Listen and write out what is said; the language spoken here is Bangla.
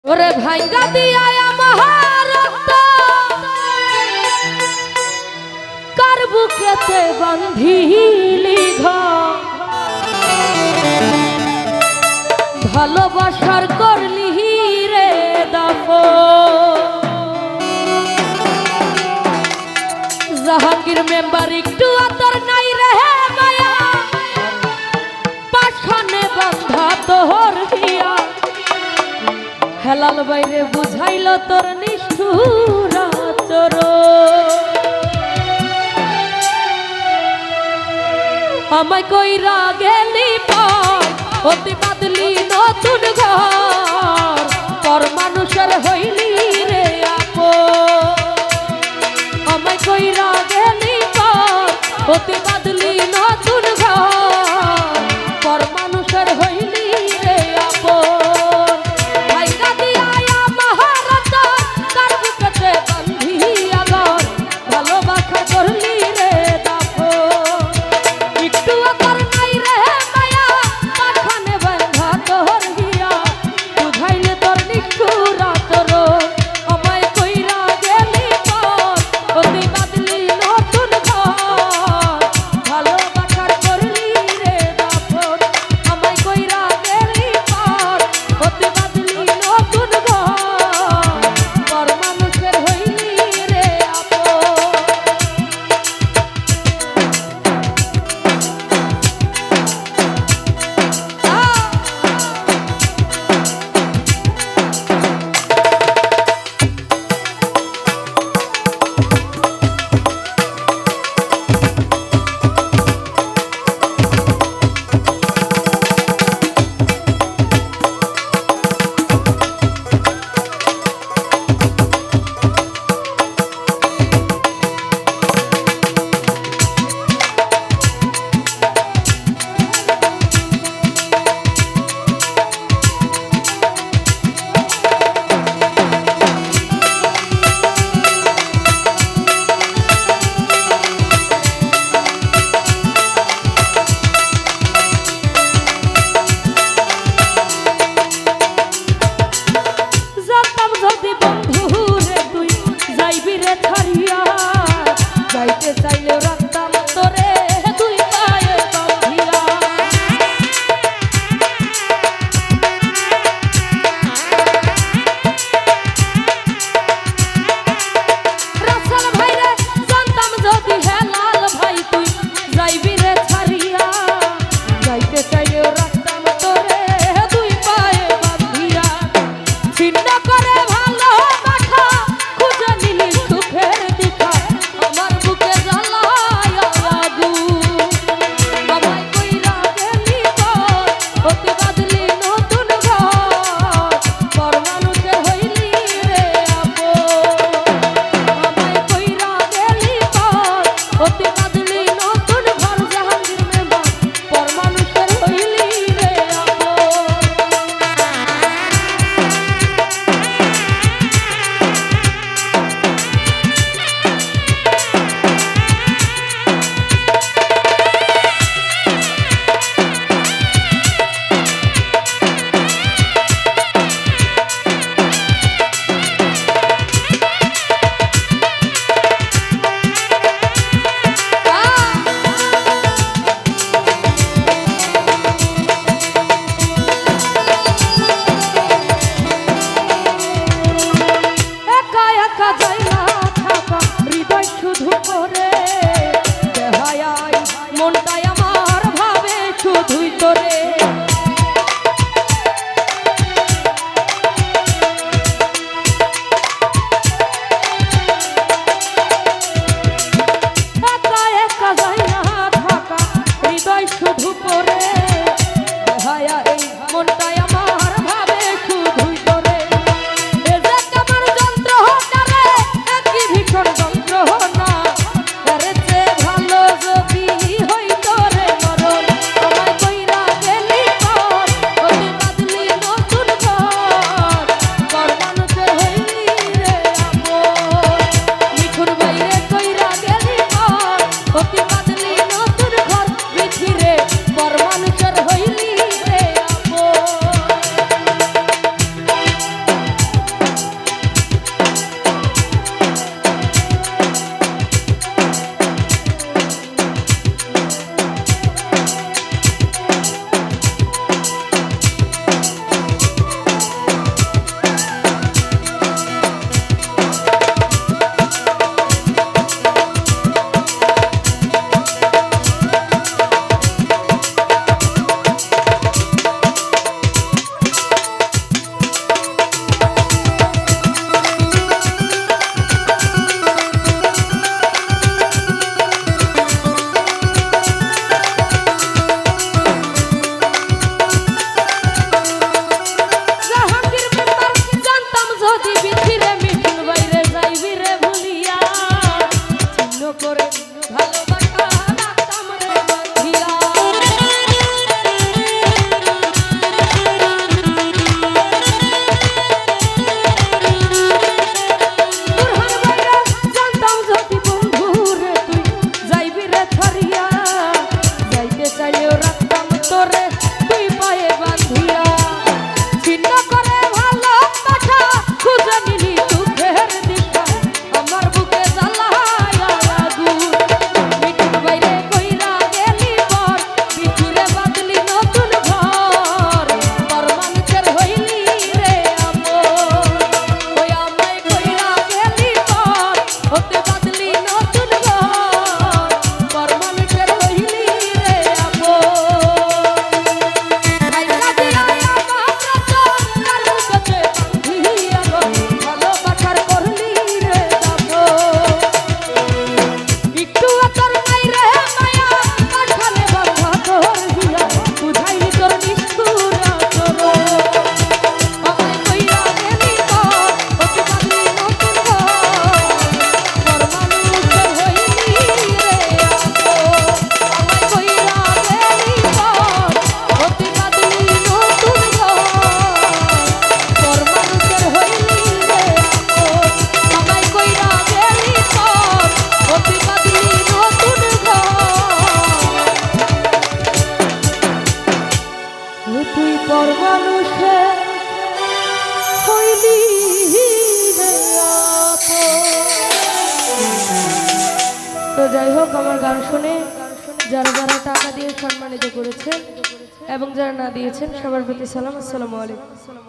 ওরে ভাঙ্গা দিয়া মহারক্ত কার বুকেতে বান্ধিলি ঘর ভালোবাসার করলি রে দাফন জাহাঙ্গীর মেম্বার একটু আতর নাই রে মায়া পাশানে বান্ধা তোর হিয়া হেলাল বাইরে বুঝাইল তোর নিষ্ঠুর আচরণ আমায় কইরা গেলি পর অতি বাদলি নতুন ঘর পর মানুষের হইলি রে আপন আমায় কইরা গেলি পর অতি বাদলি নতুন ঘর পর মানুষের হইলি রে আপন ভাইগা দিয়া মহারত কার বুকেতে বান্ধিয়া ঘর ভালোবাসা করলি রে দাফন একটু আতর নাই রে মায়া পাখানে বাঁধা তোর হিয়া বুঝাইলে তোর নিষ্ঠুর আচরণ আমায় কইরা গেলি পর অতি বাদলি নতুন ঘর ভালোবাসার করলি রে দাফন আমায় কইরা গেলি পর অতি বাদলি নতুন ঘর পর মানুষের হইলি রে আপন যাইতে চাইলে রাখতাম তোরে দুই পায়ে বাঁধিয়া রাসেল ভাই রে জানতাম যদি হেলাল ভাই তুই যাইবি রে ছাড়িয়া যাইতে চাইলে রাখতাম তোরে দুই পায়ে বাঁধিয়া ছিন্ন করে ভালো বাসা খুঁজে নিলি সুখের দিশা আমার বুকে জ্বালায় আগুন আমায় কইরা গেলি পর অতি বাদলি নতুন ঘর পর মানুষের হইলি রে আপন আমায় কইরা গেলি পর অতি বাদলি নতুন ঘর জাহাঙ্গীর মেম্বার পর মানুষের হইলি রে আপন যাই হোক, আমার গান শুনে যারা যারা টাকা দিয়ে সম্মানিত করেছেন এবং যারা না দিয়েছেন সবার প্রতি সালাম। আসসালামু আলাইকুম।